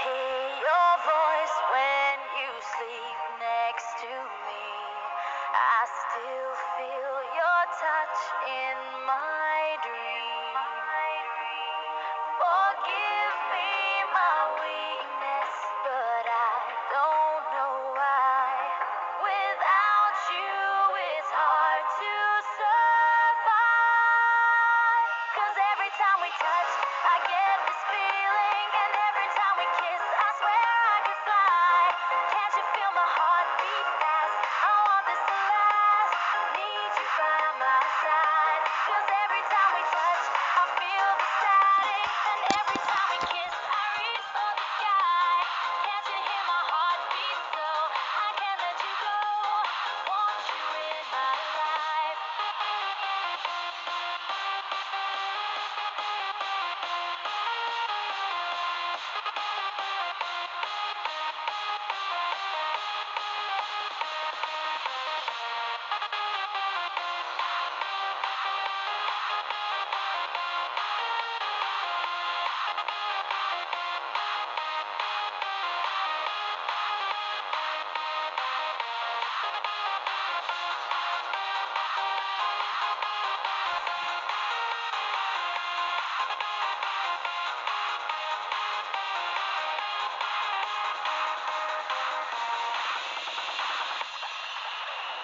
hear your voice when you sleep next to me. I still feel your touch in my dream. Forgive me my weakness, but I don't know why. Without you, it's hard to survive. 'Cause every time we touch, I get this feeling, and every time we kiss, I swear I could fly. Can't you feel my heart beat fast? I want this to last. Need you by my side. 'Cause every time we touch, I feel the static, and every time we kiss, I reach for the sky. Can't you hear my heart beat so I can't let you go? Want you in my life.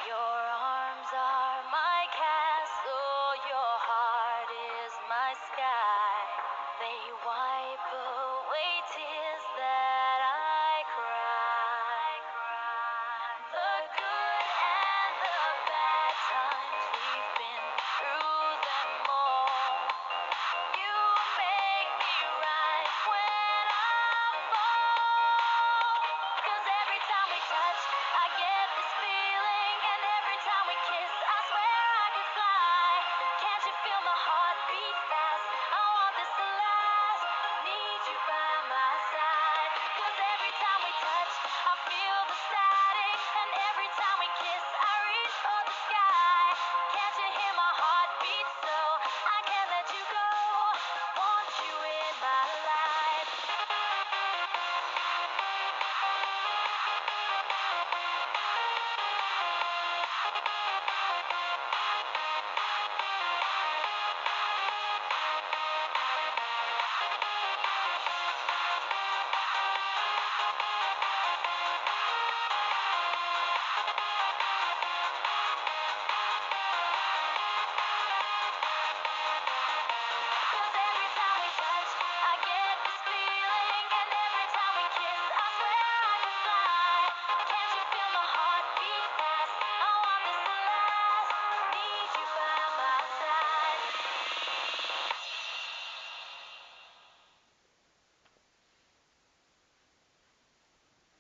Your arms are my castle, your heart is my sky. They wipe away tears.